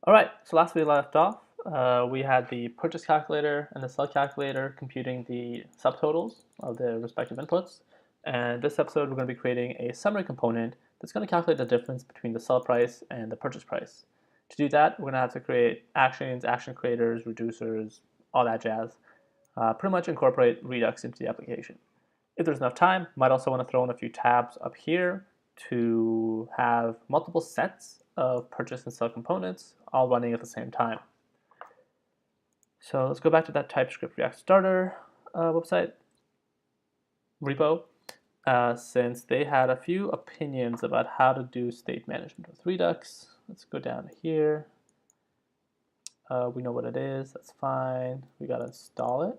All right, so last we left off, we had the purchase calculator and the sell calculator computing the subtotals of the respective inputs. And this episode, we're going to be creating a summary component that's going to calculate the difference between the sell price and the purchase price. To do that, we're going to have to create actions, action creators, reducers, all that jazz. Pretty much incorporate Redux into the application. If there's enough time, might also want to throw in a few tabs up here to have multiple sets of purchase and sell components all running at the same time. So let's go back to that TypeScript React Starter website repo, since they had a few opinions about how to do state management with Redux. Let's go down here. We know what it is. That's fine. We got to install it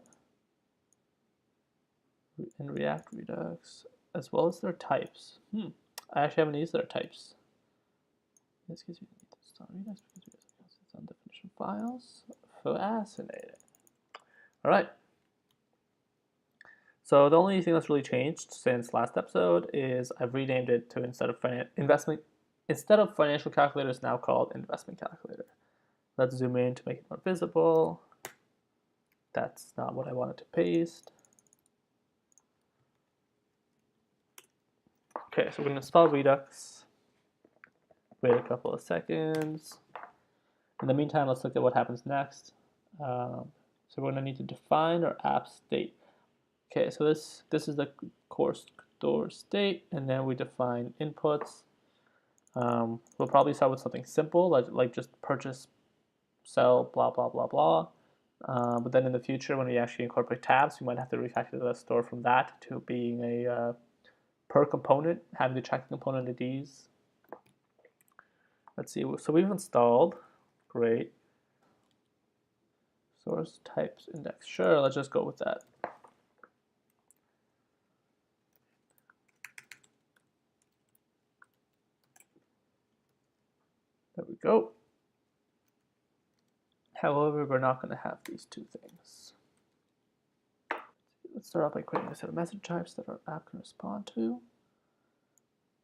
in React Redux, as well as their types. I actually haven't used their types. In this case, we need to install Redux because it's on definition files. Fascinating. All right. So the only thing that's really changed since last episode is I've renamed it to instead of financial calculator, it's now called investment calculator. Let's zoom in to make it more visible. That's not what I wanted to paste. Okay, so we're going to install Redux. Wait a couple of seconds. In the meantime, let's look at what happens next. So we're going to need to define our app state. Okay, so this is the core store state, and then we define inputs. We'll probably start with something simple, like just purchase, sell, blah, blah, blah, blah. But then in the future, when we actually incorporate tabs, we might have to refactor the store from that to being a per component, having to track the component IDs. Let's see, so we've installed, great. Source types index, sure, let's just go with that. There we go. However, we're not going to have these two things. Let's start off by creating a set of message types that our app can respond to.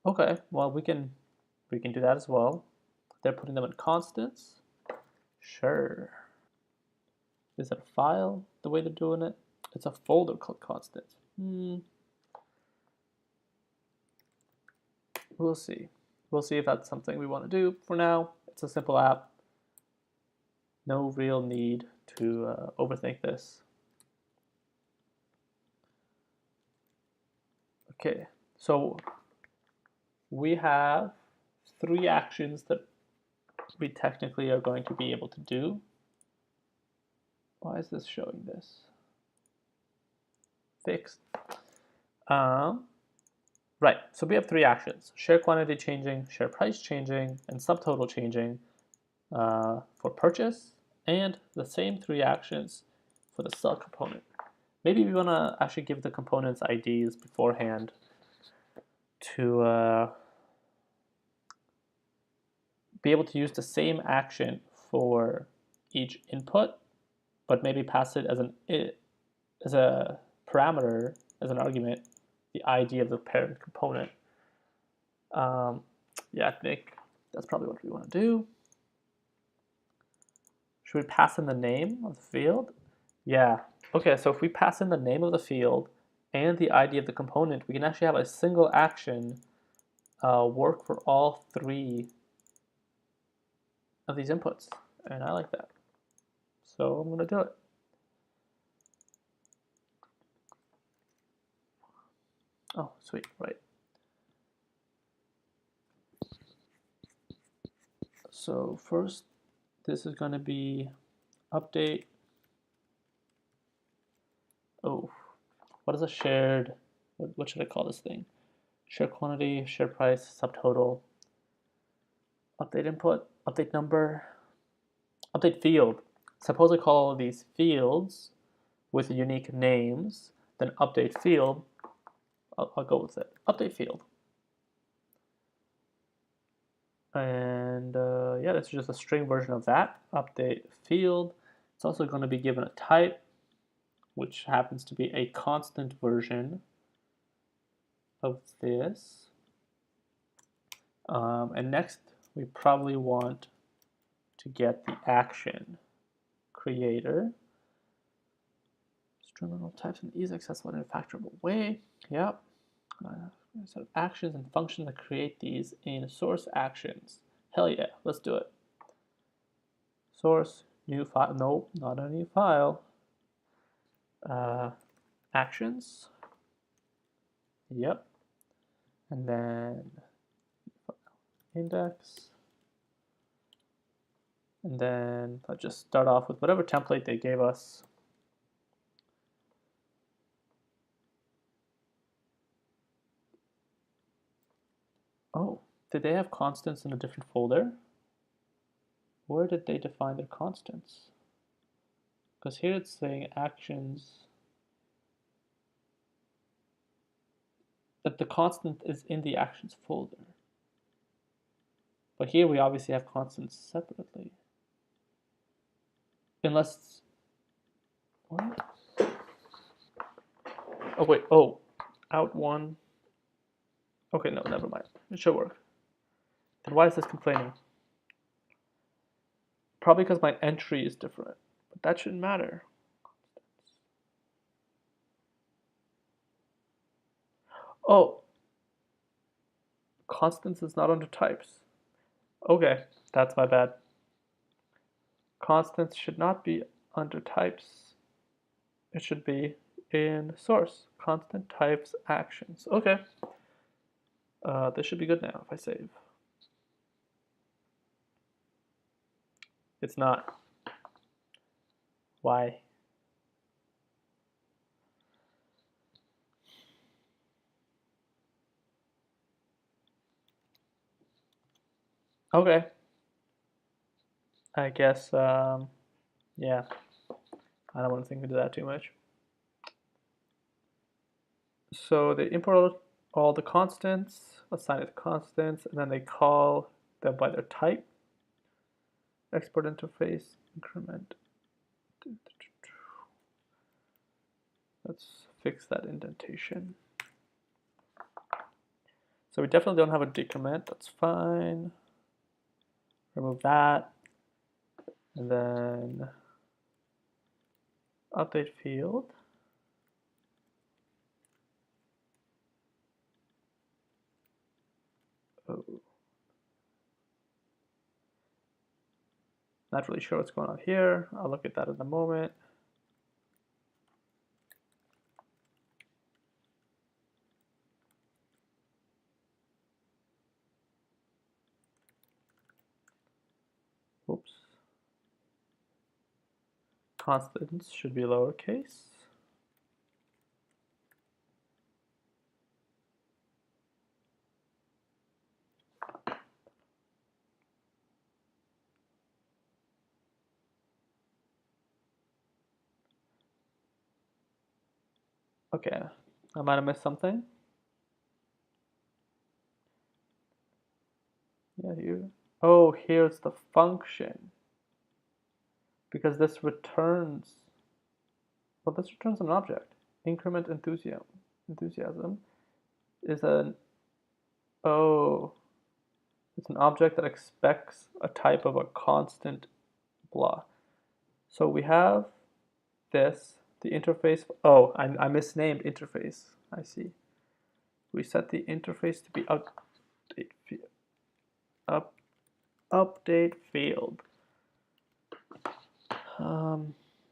Okay, well we can do that as well. They're putting them in constants. Sure. Is it a file the way they're doing it? It's a folder called constants. We'll see. We'll see if that's something we want to do. For now, it's a simple app. No real need to overthink this. Okay, so we have 3 actions that we technically are going to be able to do. Why is this showing this? Fixed. Right, so we have 3 actions: share quantity changing, share price changing, and subtotal changing for purchase, and the same 3 actions for the sell component. Maybe we want to actually give the components IDs beforehand to be able to use the same action for each input, but maybe pass it as a parameter, as an argument, the ID of the parent component. Yeah, I think that's probably what we want to do. Should we pass in the name of the field? Yeah. Okay, so if we pass in the name of the field and the ID of the component, we can actually have a single action work for all 3 of these inputs, and I like that. So I'm going to do it. Oh, sweet, right. So first, this is going to be update. Oh, what is a shared, what should I call this thing? Share quantity, share price, subtotal, update input, update number, update field. Suppose I call these fields with unique names, then update field, I'll go with it, update field. And yeah, this is just a string version of that, update field. It's also going to be given a type, which happens to be a constant version of this. And next, we probably want to get the action creator. Terminal types and easily accessible in a factorable way. Yep. Set of actions and functions that create these in source actions. Hell yeah, let's do it. Source, new file. Nope, not a new file. Actions. Yep. And then index. And then let's just start off with whatever template they gave us. Oh, did they have constants in a different folder? Where did they define their constants? Because here it's saying actions, that the constant is in the actions folder. But here we obviously have constants separately. Unless, what? Oh wait, oh, out one. Okay, no, never mind. It should work. Then why is this complaining? Probably because my entry is different, but that shouldn't matter. Oh, constants is not under types. Okay, that's my bad. Constants should not be under types. It should be in source. Constant types actions. Okay. This should be good now if I save. It's not. Why? Okay. I guess, yeah. I don't want to think into that too much. So they import all the constants, assign it constants, and then they call them by their type. Export interface, increment. Let's fix that indentation. So we definitely don't have a decrement, that's fine. Remove that. And then update field. Oh. Not really sure what's going on here. I'll look at that in a moment. Oops. Constants should be lowercase. Okay, I might have missed something. Yeah, here. Oh, here's the function. Because this returns, well, this returns an object. Increment enthusiasm is an, oh, it's an object that expects a type of a constant blah. So we have this, the interface. Oh, I misnamed interface. I see. We set the interface to be update field.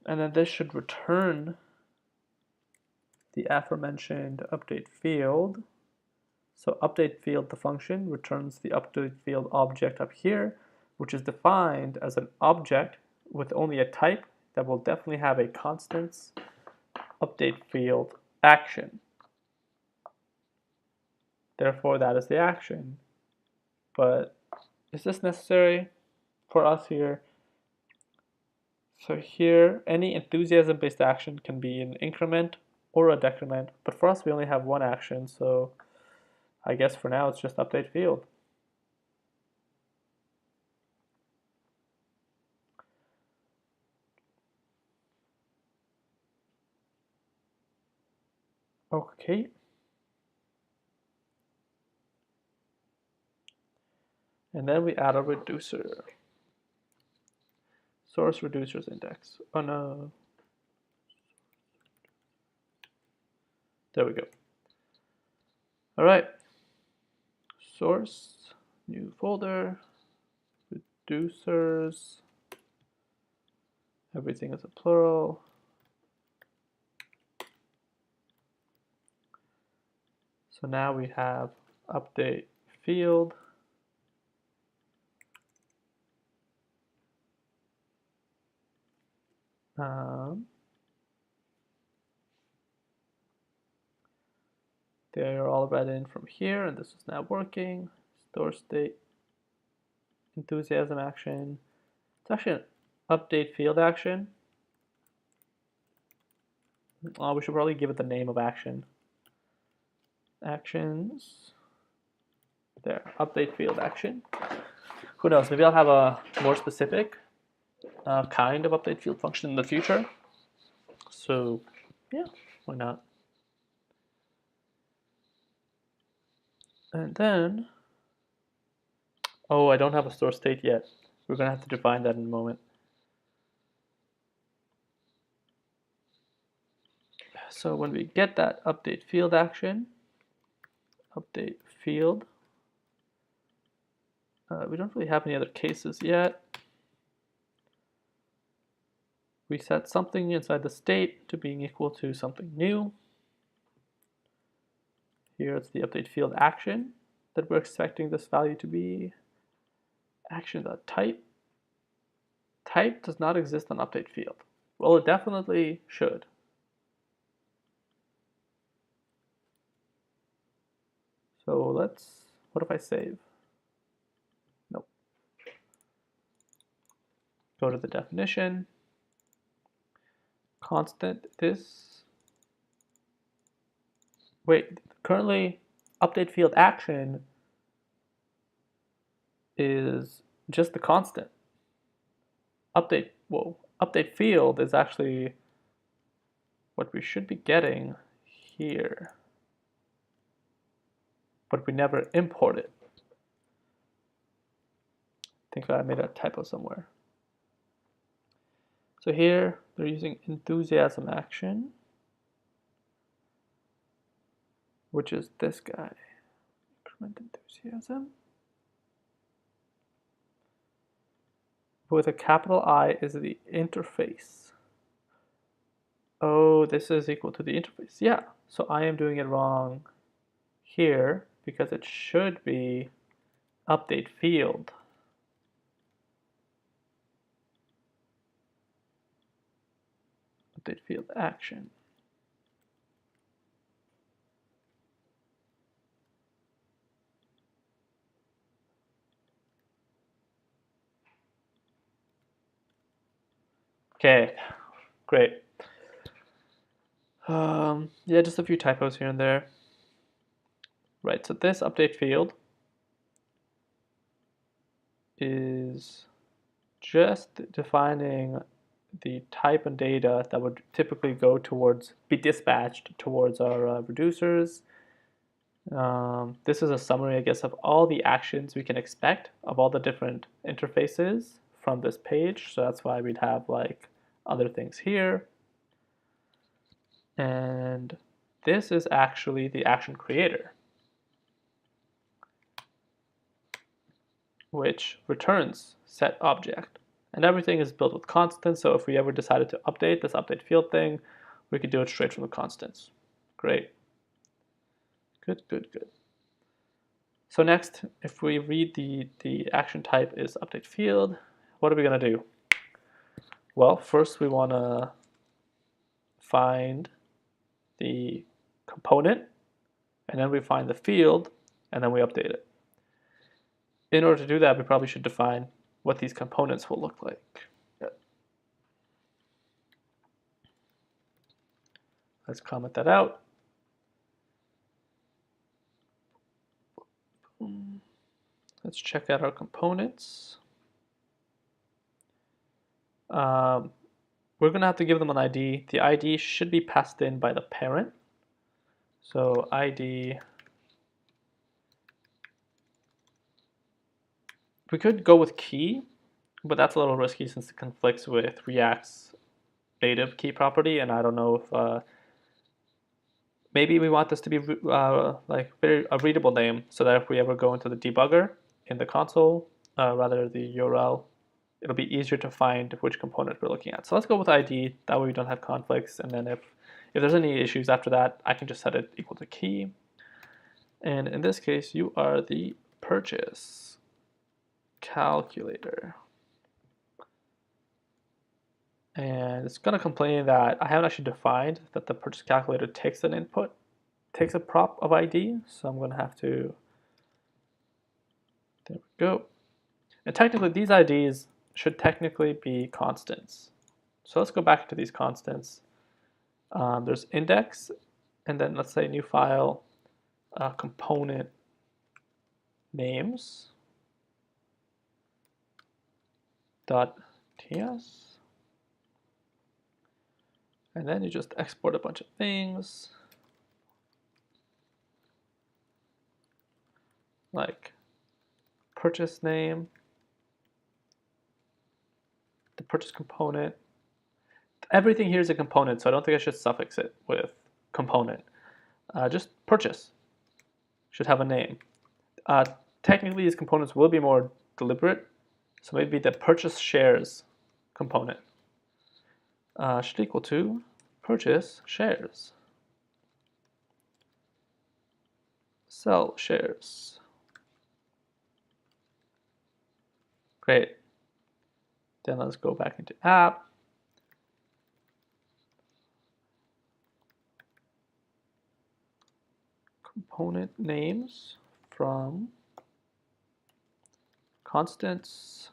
And then this should return the aforementioned update field. So update field, the function, returns the update field object up here, which is defined as an object with only a type that will definitely have a constants update field action. Therefore, that is the action. But is this necessary for us here? So here, any enthusiasm-based action can be an increment or a decrement, but for us we only have one action, so I guess for now it's just update field. Okay. And then we add a reducer. source reducers index. Oh no. There we go. All right. Source, new folder, reducers. Everything is a plural. So now we have update field. They're all read in from here, and this is now working. Store state, enthusiasm action. It's actually an update field action. We should probably give it the name of action. Actions. There, update field action. Who knows? Maybe I'll have a more specific kind of update field function in the future. So, yeah, why not? And then, oh, I don't have a store state yet. We're going to have to define that in a moment. So when we get that update field action, update field, we don't really have any other cases yet. We set something inside the state to being equal to something new. Here it's the update field action that we're expecting this value to be. Action.type. Type does not exist on update field. Well, it definitely should. So what if I save? Nope. Go to the definition. Constant this. Wait, currently update field action is just the constant. Update field is actually what we should be getting here, but we never import it. I think I made a typo somewhere. So here they're using enthusiasm action, which is this guy. Increment enthusiasm. With a capital I is the interface. Oh, this is equal to the interface. Yeah, so I am doing it wrong here because it should be update field. Update field action. Okay, great. Yeah, just a few typos here and there. Right, so this update field is just defining the type and data that would typically go towards, be dispatched towards our reducers. This is a summary, I guess, of all the actions we can expect of all the different interfaces from this page. So that's why we'd have like other things here. And this is actually the action creator, which returns set object. And everything is built with constants, so if we ever decided to update this update field thing, we could do it straight from the constants. Great. Good, good, good. So next, if we read the action type is update field, what are we going to do? Well, first we want to find the component, and then we find the field, and then we update it. In order to do that, we probably should define what these components will look like. Let's comment that out. Let's check out our components. We're going to have to give them an ID. The ID should be passed in by the parent. So ID, we could go with key, but that's a little risky since it conflicts with React's native key property, and I don't know if maybe we want this to be like a readable name, so that if we ever go into the debugger in the console, rather the URL, it'll be easier to find which component we're looking at. So let's go with ID, that way we don't have conflicts, and then if there's any issues after that, I can just set it equal to key. And in this case, you are the purchase calculator. And it's going to complain that I haven't actually defined that the purchase calculator takes an input, takes a prop of ID. So I'm going to have to, there we go. And technically these IDs should technically be constants. So let's go back to these constants. There's index, and then let's say new file, component names .ts. And then you just export a bunch of things like purchase name, the purchase component. Everything here is a component, so I don't think I should suffix it with component. Just purchase should have a name. Technically, these components will be more deliberate, so maybe the purchase shares component should equal to purchase shares. Sell shares. Great. Then let's go back into app. Component names from constants.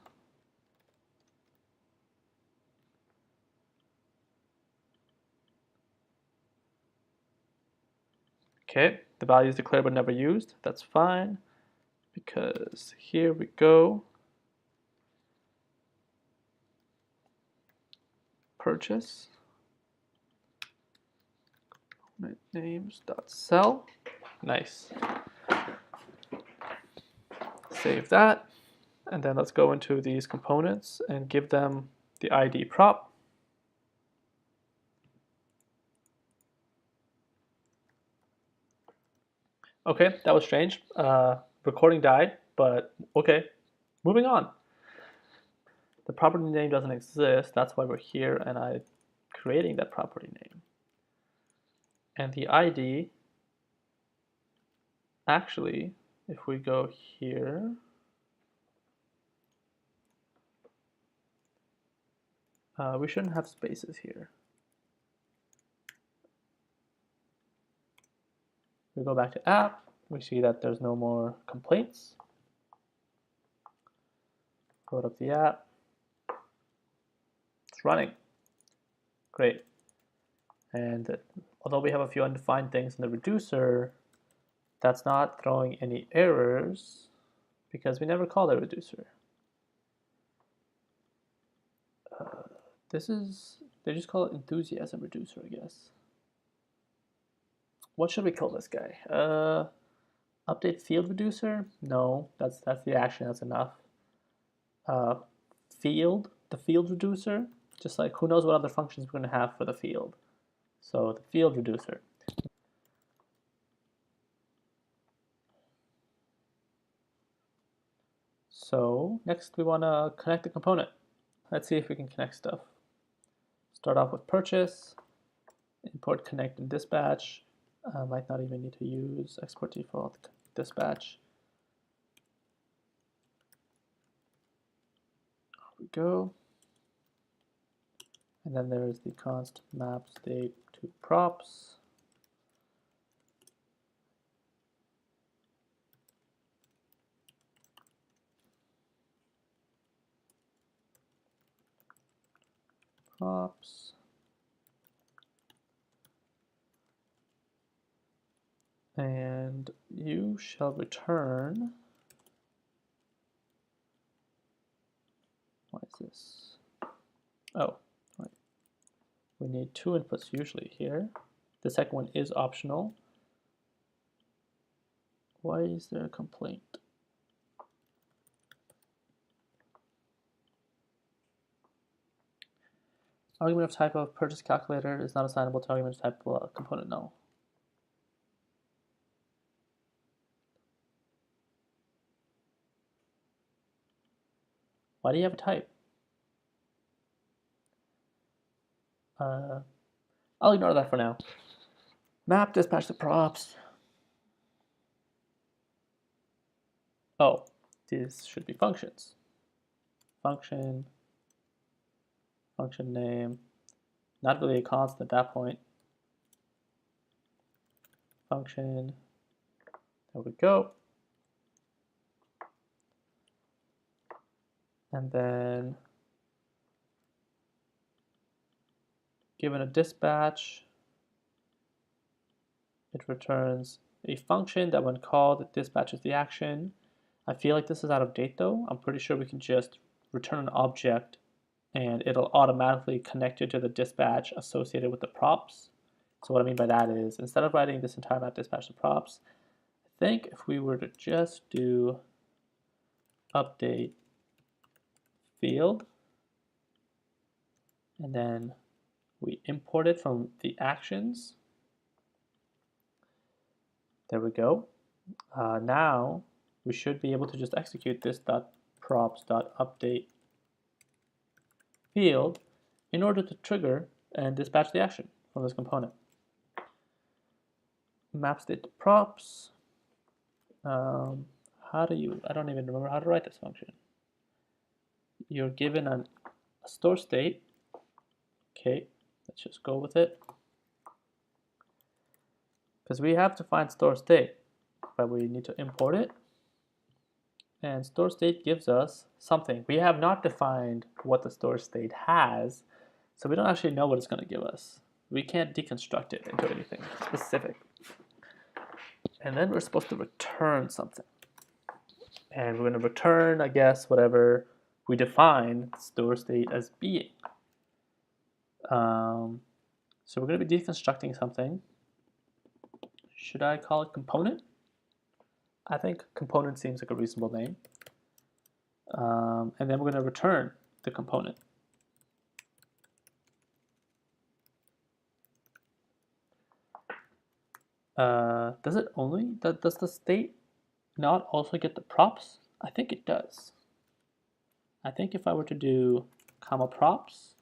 Okay, the value is declared but never used. That's fine, because here we go. Purchase component names dot sell. Nice. Save that, and then let's go into these components and give them the ID prop. Okay, that was strange. Recording died, but okay. Moving on. The property name doesn't exist. That's why we're here, and I'm creating that property name. And the ID, actually, if we go here, we shouldn't have spaces here. We go back to app, we see that there's no more complaints. Load up the app. It's running. Great. And although we have a few undefined things in the reducer, that's not throwing any errors because we never called a reducer. They just call it enthusiasm reducer, I guess. What should we call this guy? Update field reducer? No, that's the action, that's enough. The field reducer, just like who knows what other functions we're going to have for the field. So the field reducer. So next we want to connect the component. Let's see if we can connect stuff. Start off with purchase, import connect and dispatch. Might not even need to use export default dispatch. There we go. And then there's the const map state to props. Props. And you shall return. What is this? Oh, right. We need two inputs usually here. The second one is optional. Why is there a complaint? Argument of type of purchase calculator is not assignable to argument of type of component null. Why do you have a type? I'll ignore that for now. Map dispatch the props. Oh, these should be functions. Function name, not really a constant at that point. Function, there we go. And then given a dispatch, it returns a function that when called, it dispatches the action. I feel like this is out of date though. I'm pretty sure we can just return an object and it'll automatically connect it to the dispatch associated with the props. So what I mean by that is, instead of writing this entire map dispatch to props, I think if we were to just do update field, and then we import it from the actions. There we go. Now we should be able to just execute this .props.update field in order to trigger and dispatch the action from this component. Map state to props. How do you, I don't even remember how to write this function. You're given a store state. Okay, let's just go with it. Because we have to find store state, but we need to import it. And store state gives us something. We have not defined what the store state has, so we don't actually know what it's going to give us. We can't deconstruct it into anything specific. And then we're supposed to return something. And we're going to return, I guess, whatever we define store state as being. So we're going to be deconstructing something. Should I call it component? I think component seems like a reasonable name. And then we're going to return the component. Does it only, does the state not also get the props? I think it does. I think if I were to do comma props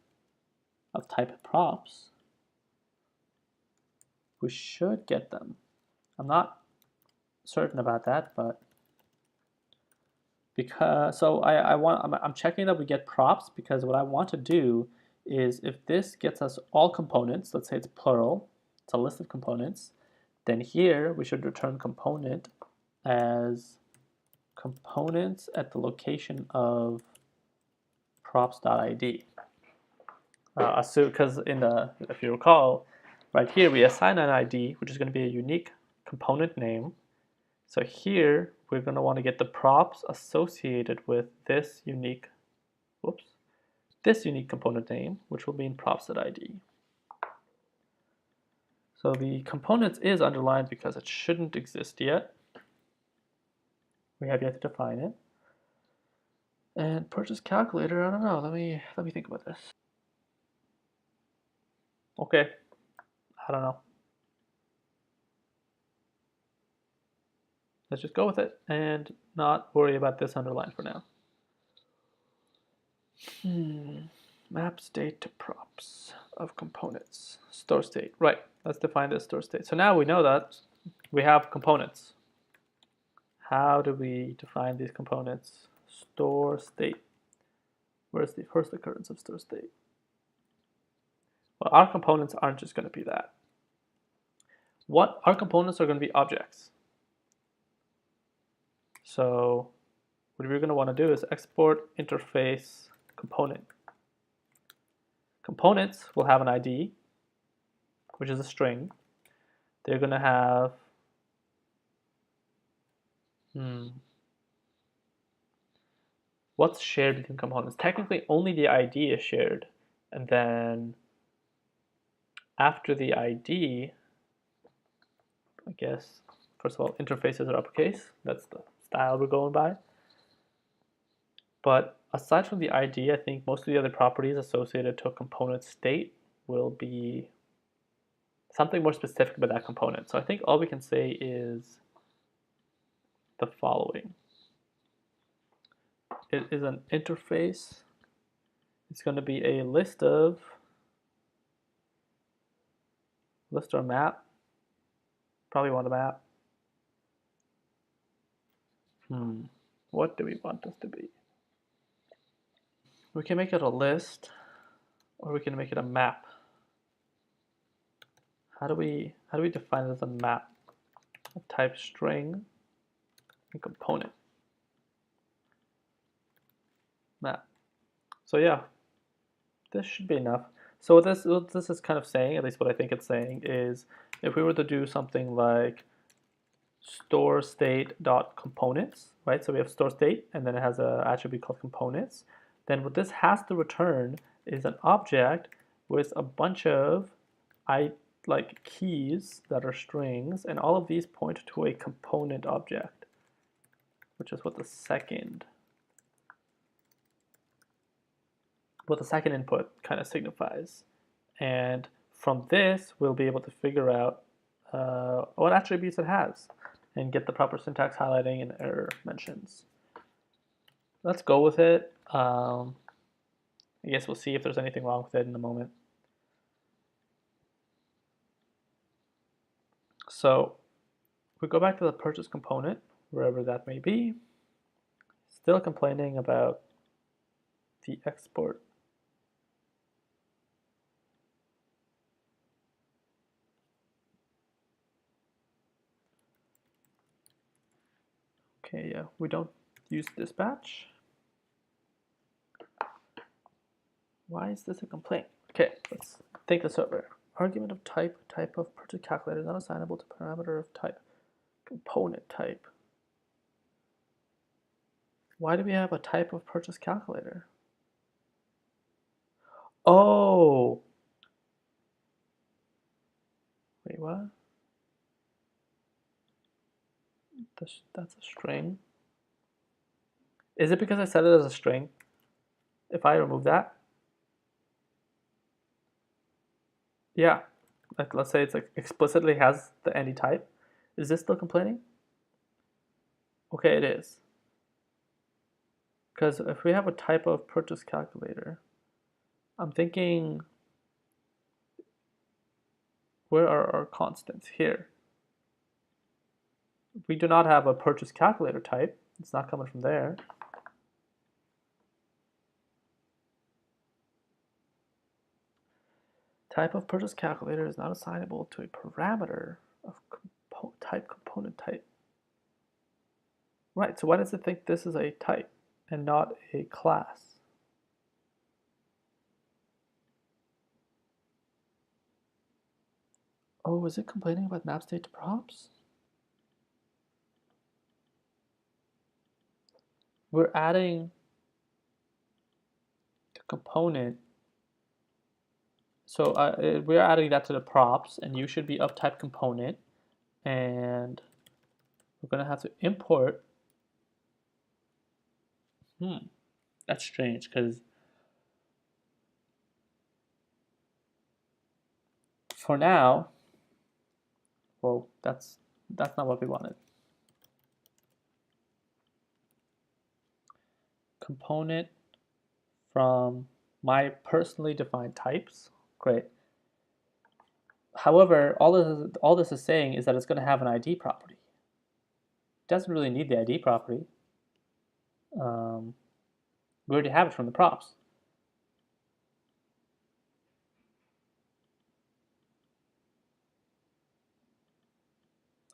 of type props, we should get them. I'm not certain about that, but because, so I'm checking that we get props, because what I want to do is, if this gets us all components, let's say it's plural, it's a list of components, then here we should return component as components at the location of props.id. Because if you recall, right here we assign an ID, which is going to be a unique component name. So here we're going to want to get the props associated with this unique, this unique component name, which will be in props.id. So the components is underlined because it shouldn't exist yet. We have yet to define it. And purchase calculator, I don't know. Let me think about this. Okay, I don't know. Let's just go with it and not worry about this underline for now. Map state to props of components. Store state. Right, let's define this store state. So now we know that we have components. How do we define these components? Store state. Where's the first occurrence of store state? Well, our components aren't just going to be that. What our components are going to be objects. So what we're going to want to do is export interface component. Components will have an ID, which is a string. They're going to have what's shared between components? Technically, only the ID is shared, and then after the ID, I guess, first of all, interfaces are uppercase. That's the style we're going by. But aside from the ID, I think most of the other properties associated to a component state will be something more specific about that component. So I think all we can say is the following. It is an interface. It's going to be a list or map. Probably want a map. What do we want this to be? We can make it a list, or we can make it a map. How do we define it as a map? Of type string and component. Map. So yeah, this should be enough. So what this is kind of saying, at least what I think it's saying, is if we were to do something like store state.components, right? So we have store state, and then it has an attribute called components. Then what this has to return is an object with a bunch of keys that are strings, and all of these point to a component object, which is what the second input kind of signifies. And from this, we'll be able to figure out what attributes it has and get the proper syntax highlighting and error mentions. Let's go with it. I guess we'll see if there's anything wrong with it in a moment. So we go back to the purchase component, wherever that may be. Still complaining about the export. Okay, yeah, we don't use dispatch. Why is this a complaint? Okay, let's think this over. Argument of type of purchase calculator not assignable to parameter of type. Component type. Why do we have a type of purchase calculator? Oh! Wait, what? That's a string. Is it because I set it as a string? If I remove that? Yeah. Like, let's say it's like explicitly has the any type. Is this still complaining? Okay, it is. Because if we have a type of purchase calculator, I'm thinking, where are our constants? Here. We do not have a purchase calculator type. It's not coming from there. Type of purchase calculator is not assignable to a parameter of component type. Right, so why does it think this is a type and not a class? Oh, is it complaining about map state to props? We're adding the component. So we're adding that to the props, and you should be of type component, and we're going to have to import. That's strange because for now, well, that's not what we wanted. Component from my personally defined types. Great. However, all this is saying is that it's going to have an ID property. It doesn't really need the ID property. We already have it from the props.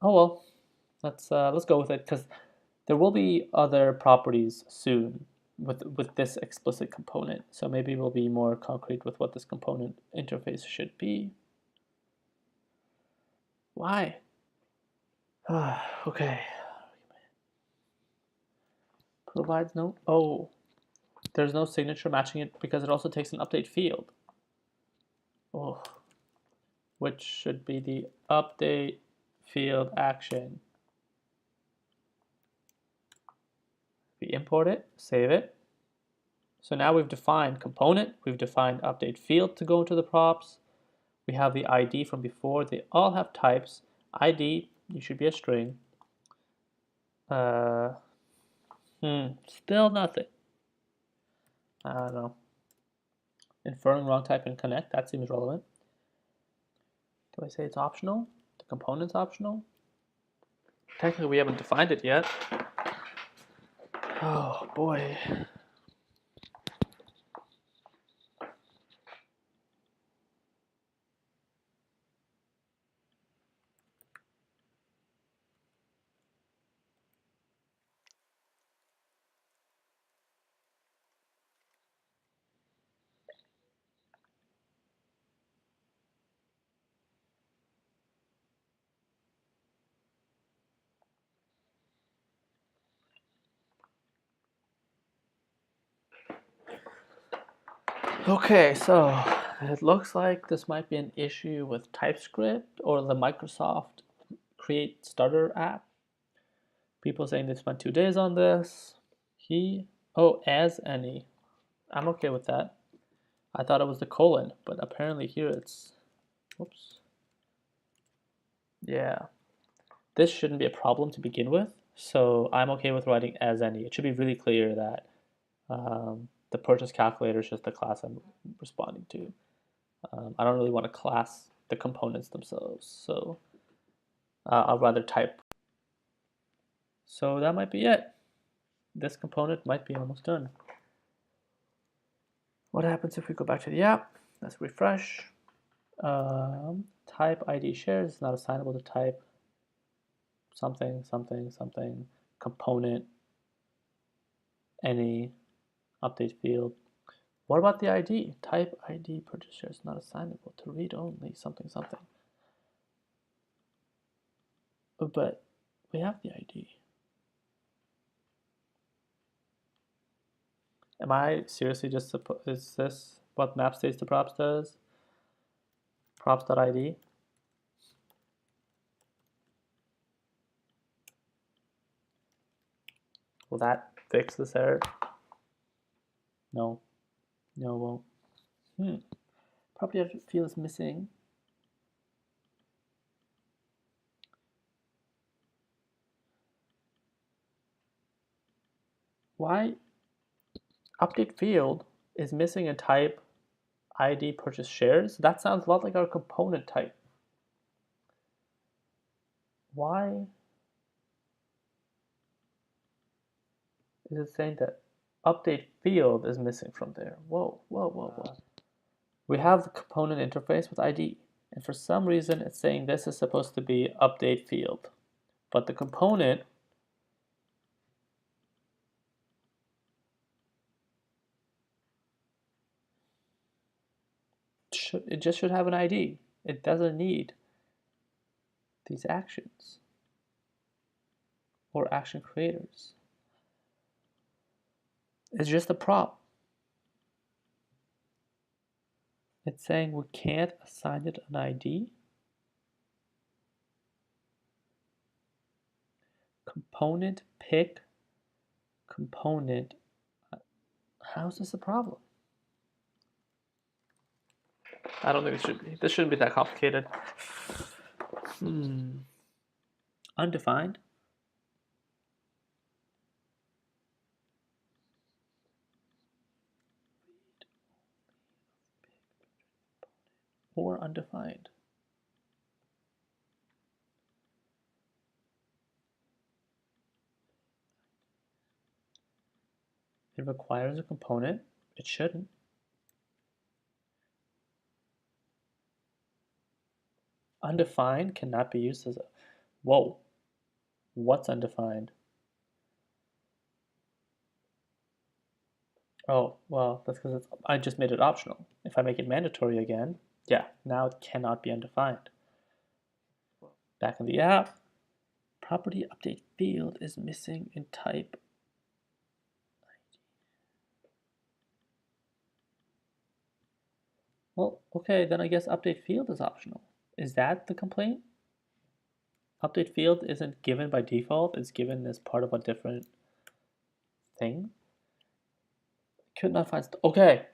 Oh well, let's go with it because there will be other properties soon with this explicit component. So maybe we'll be more concrete with what this component interface should be. Why? Okay. Provides no. Oh, there's no signature matching it because it also takes an update field. Oh, which should be the update field action. We import it, save it. So now we've defined component, we've defined update field to go into the props. We have the ID from before. They all have types. ID, you should be a string. Still nothing. I don't know. Inferring wrong type in connect, that seems relevant. Do I say it's optional? The component's optional? Technically, we haven't defined it yet. Oh boy. Okay, so it looks like this might be an issue with TypeScript or the Microsoft Create Starter app. People saying they spent 2 days on this. As any. I'm okay with that. I thought it was the colon, but apparently here it's, whoops. Yeah, this shouldn't be a problem to begin with, so I'm okay with writing as any. It should be really clear that the purchase calculator is just the class I'm responding to. I don't really want to class the components themselves, so I'll rather type. So that might be it. This component might be almost done. What happens if we go back to the app? Let's refresh. Type ID shares is not assignable to type something, something, something, component, any, update field. What about the ID? Type ID purchase shares not assignable to read only, something, something. But we have the ID. Am I seriously just is this what map states to props does? Props.id. Will that fix this error? No. No, it won't. Property field is missing. Why? Update field is missing a type ID purchase shares. That sounds a lot like our component type. Why is it saying that update field is missing from there? Whoa, whoa, whoa, whoa. We have the component interface with ID, and for some reason it's saying this is supposed to be update field, but the component it just should have an ID. It doesn't need these actions or action creators. It's just a prop. It's saying we can't assign it an ID. Component pick component. How is this a problem? I don't think it should be. This shouldn't be that complicated. Undefined. Or undefined. It requires a component. It shouldn't. Undefined cannot be used as a... Whoa. What's undefined? Oh, well, that's because I just made it optional. If I make it mandatory again, yeah, now it cannot be undefined. Back in the app, property update field is missing in type. Well, okay, then I guess update field is optional. Is that the complaint? Update field isn't given by default, it's given as part of a different thing. Could not find. Okay.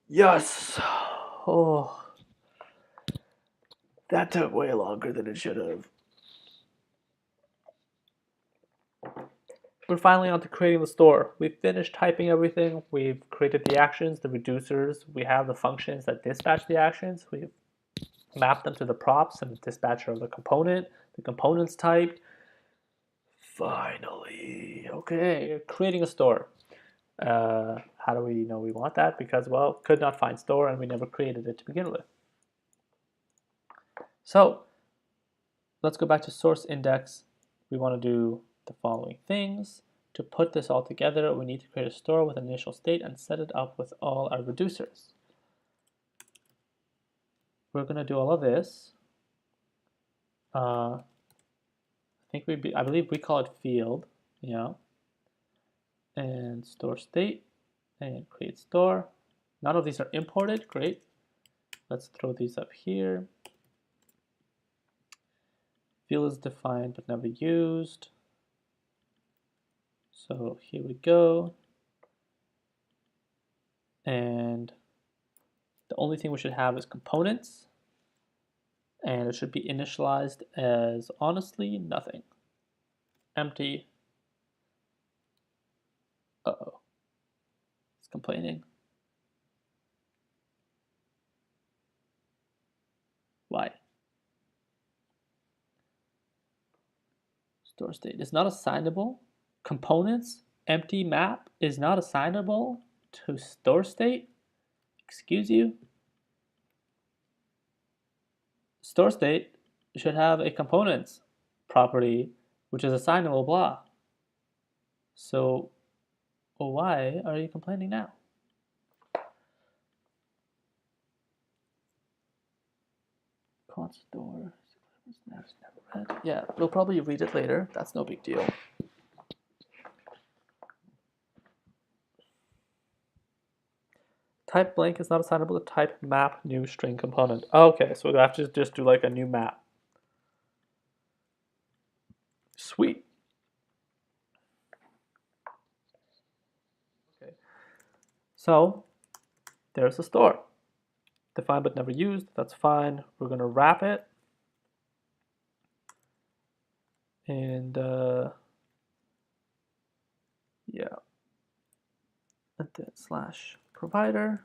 Yes. Oh, that took way longer than it should have. We're finally on to creating the store. We've finished typing everything. We've created the actions, the reducers. We have the functions that dispatch the actions. We've mapped them to the props and the dispatcher of the component. The component's typed. Finally. Okay, creating a store. How do we know we want that? Because, well, could not find store and we never created it to begin with. So let's go back to source index. We want to do the following things. To put this all together, we need to create a store with an initial state and set it up with all our reducers. We're going to do all of this. I believe we call it field, and store state and create store. None of these are imported. Great. Let's throw these up here. Field is defined but never used. So here we go. And the only thing we should have is components. And it should be initialized as honestly nothing. Empty. Uh-oh. It's complaining. Why? Store state is not assignable. Components, empty map is not assignable to store state. Excuse you? Store state should have a components property which is assignable, blah. So why are you complaining now? Const store. Never read. Yeah, we'll probably read it later. That's no big deal. Type blank is not assignable to type map new string component. Okay, so we have to just do like a new map. Sweet. Okay. So there's the store. Defined but never used. That's fine. We're going to wrap it. And yeah. And then slash provider.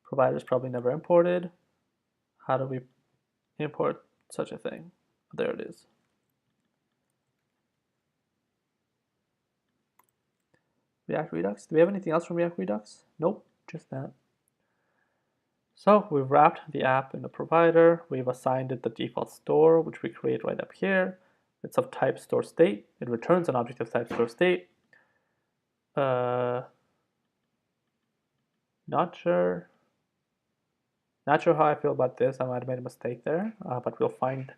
Provider is probably never imported. How do we import such a thing? There it is. React Redux. Do we have anything else from React Redux? Nope, just that. So we've wrapped the app in the provider. We've assigned it the default store, which we create right up here. It's of type store state. It returns an object of type store state. Not sure how I feel about this. I might have made a mistake there, but we'll find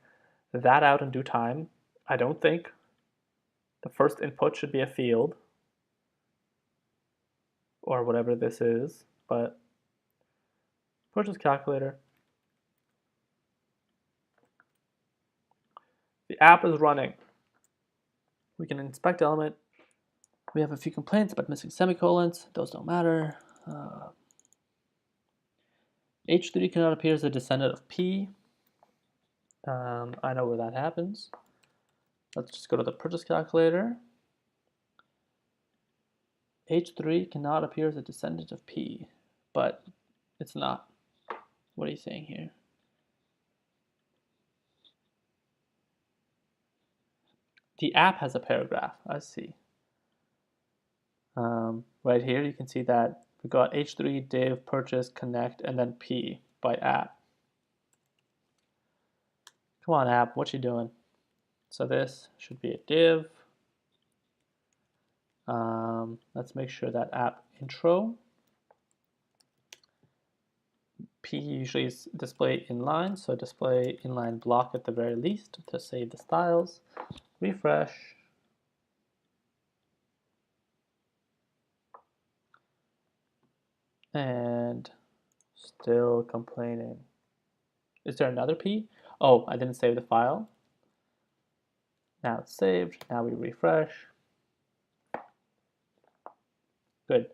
that out in due time. I don't think the first input should be a field or whatever this is, but purchase calculator. The app is running. We can inspect element. We have a few complaints about missing semicolons. Those don't matter. H3 cannot appear as a descendant of P. I know where that happens. Let's just go to the purchase calculator. H3 cannot appear as a descendant of P, but it's not. What are you saying here? The app has a paragraph. I see. Right here, you can see that we got H3 div purchase connect and then P by app. Come on, app, what you doing? So this should be a div. Let's make sure that app intro. P usually is display inline, so display inline block at the very least to save the styles. Refresh. And still complaining. Is there another P? Oh, I didn't save the file. Now it's saved. Now we refresh. Good.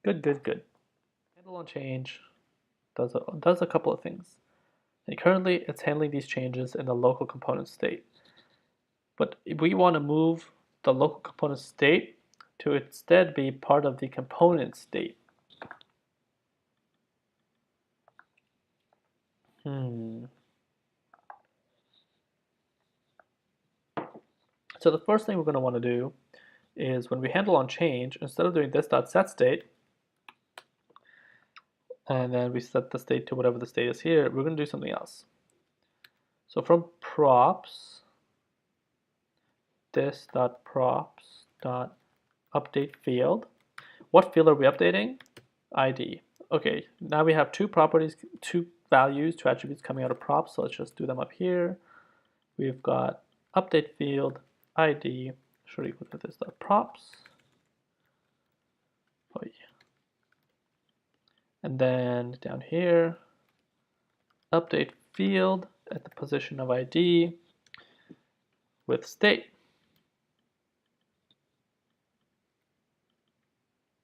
Good. Handle on change does a couple of things. And currently, it's handling these changes in the local component state. But we want to move the local component state to instead be part of the component state. So the first thing we're going to want to do is when we handle on change, instead of doing this.setState, and then we set the state to whatever the state is here, we're going to do something else. So from props, this.props.update field. What field are we updating? ID. Okay, now we have two properties, two values, two attributes coming out of props, so let's just do them up here. We've got update field ID should equal to this.props. Oh, yeah. And then down here, update field at the position of ID with state.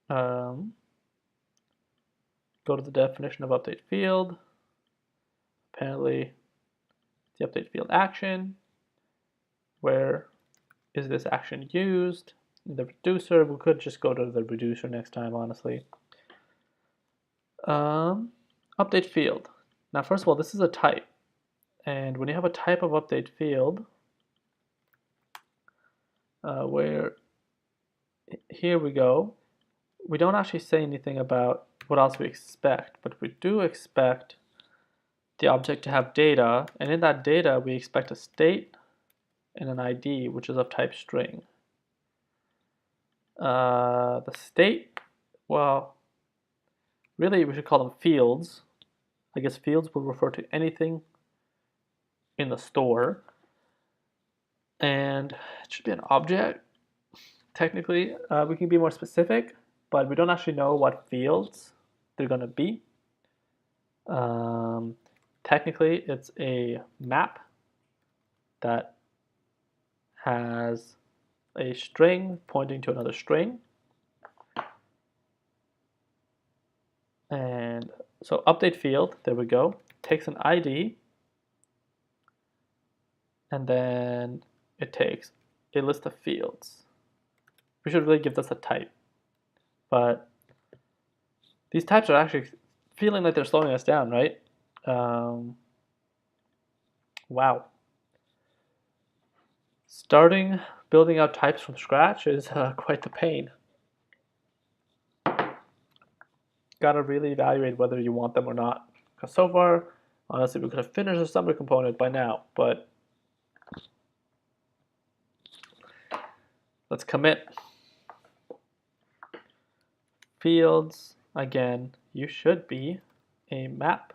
Go to the definition of update field. Apparently, the update field action. Where is this action used? The reducer. We could just go to the reducer next time, honestly. Update field. Now, first of all, this is a type. And when you have a type of update field, where here we go, we don't actually say anything about what else we expect, but we do expect the object to have data, and in that data we expect a state and an ID, which is of type string. The state, well, really we should call them fields. I guess fields will refer to anything in the store, and it should be an object. Technically, we can be more specific, but we don't actually know what fields they're going to be. Technically, it's a map that has a string pointing to another string. And so update field, there we go, takes an ID, and then it takes a list of fields. We should really give this a type. But these types are actually feeling like they're slowing us down, right? Wow. Starting building out types from scratch is quite the pain. Gotta really evaluate whether you want them or not. Because so far, honestly, we could have finished the summary component by now, but let's commit. Fields, again, you should be a map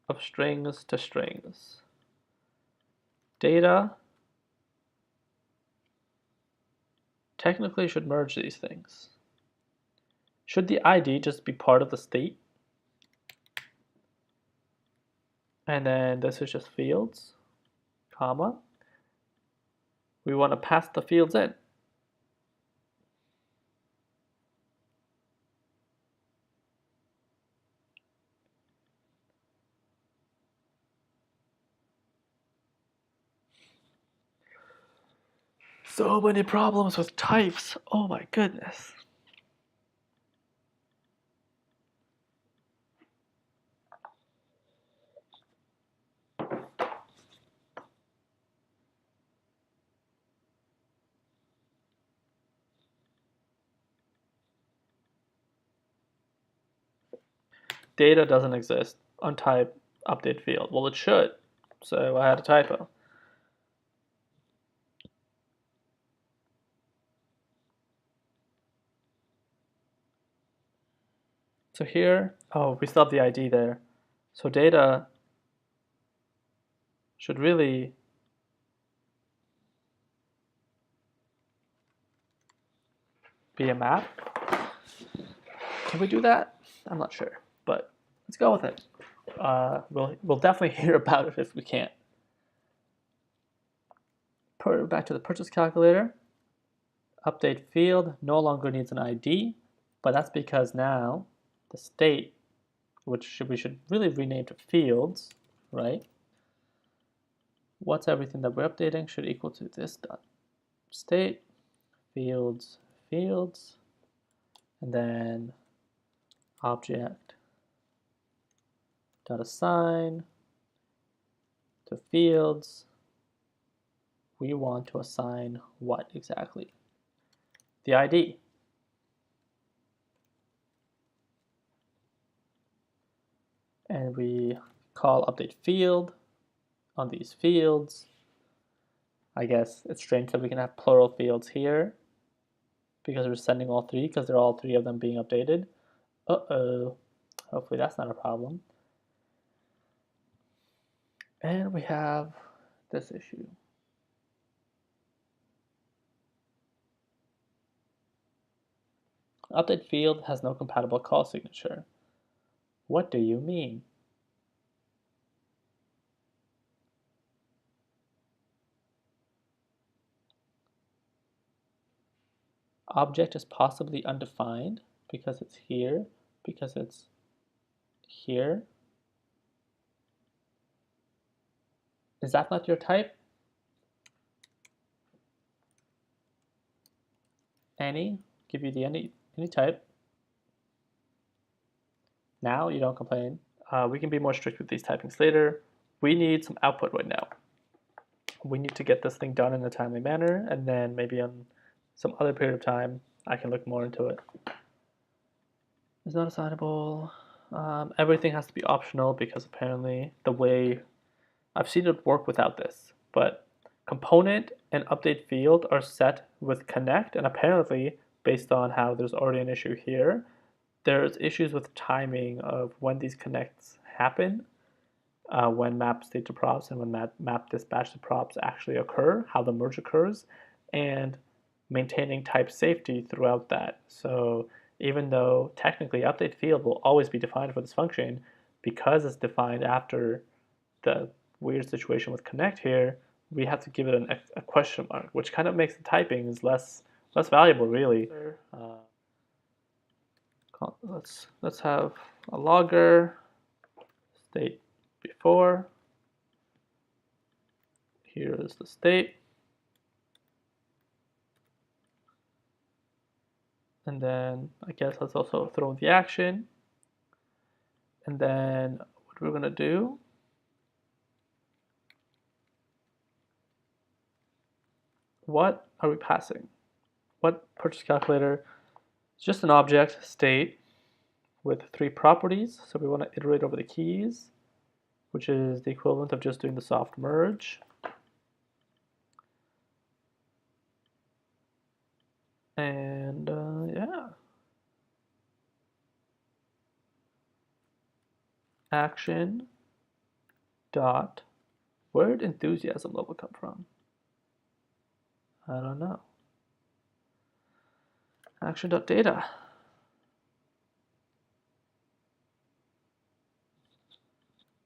of strings to strings. Data technically should merge these things. Should the ID just be part of the state? And then this is just fields, comma. We want to pass the fields in. So many problems with types. Oh my goodness. Data doesn't exist on type update field. Well, it should. So I had a typo. So here, oh, we still have the ID there. So data should really be a map. Can we do that? I'm not sure, but let's go with it. We'll definitely hear about it if we can't. Back to the purchase calculator. Update field no longer needs an ID, but that's because now the state, which we should really rename to fields, right? What's everything that we're updating should equal to this dot state fields, and then object dot assign to fields. We want to assign what exactly? The ID. And we call update field on these fields. I guess it's strange that we can have plural fields here because we're sending all three because they're all three of them being updated. Uh-oh. Hopefully that's not a problem. And we have this issue. Update field has no compatible call signature. What do you mean? Object is possibly undefined because it's here, because it's here. Is that not your type? Any? Give you the any type. Now you don't complain. We can be more strict with these typings later. We need some output right now. We need to get this thing done in a timely manner, and then maybe on some other period of time, I can look more into it. It's not assignable. Everything has to be optional because apparently the way I've seen it work without this, but component and update field are set with connect, and apparently based on how there's already an issue here, there's issues with timing of when these connects happen, when map state to props and when map dispatch to props actually occur, how the merge occurs, and maintaining type safety throughout that. So even though technically update field will always be defined for this function, because it's defined after the weird situation with connect here, we have to give it a question mark, which kind of makes the typings less valuable, really. Let's have a logger state before. Here is the state. And then I guess let's also throw in the action. And then what we're going to do, what are we passing? What purchase calculator? It's just an object state with 3 properties. So we want to iterate over the keys, which is the equivalent of just doing the soft merge. And yeah. Action dot, where did enthusiasm level come from? I don't know. Action dot data.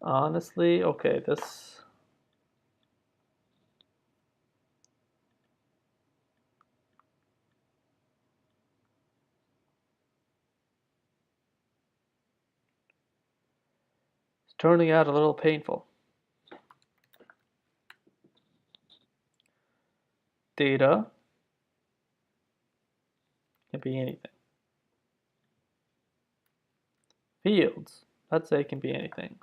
Honestly, okay, this is turning out a little painful. Data can be anything. Fields, let's say, can be anything.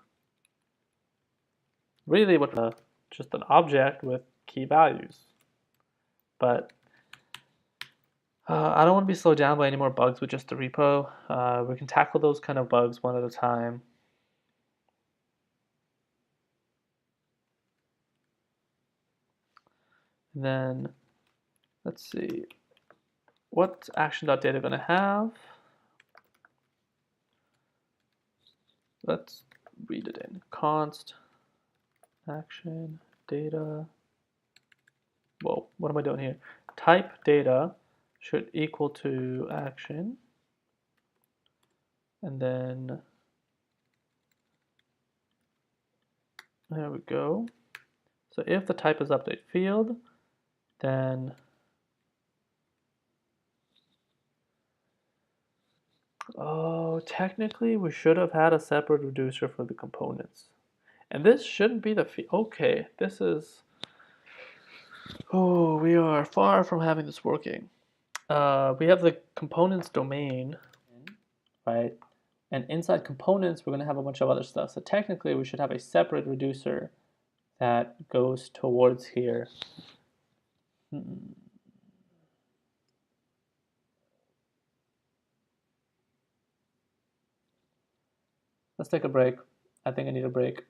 Really, what just an object with key values. But I don't want to be slowed down by any more bugs with just the repo. We can tackle those kind of bugs one at a time. And then let's see, what action.data going to have? Let's read it in. Const action data. Whoa, what am I doing here? Type data should equal to action. And then there we go. So if the type is update field, then oh, technically we should have had a separate reducer for the components. And this shouldn't be the okay, this is, oh, we are far from having this working. We have the components domain, right? And inside components, we're going to have a bunch of other stuff. So technically, we should have a separate reducer that goes towards here. Let's take a break. I think I need a break.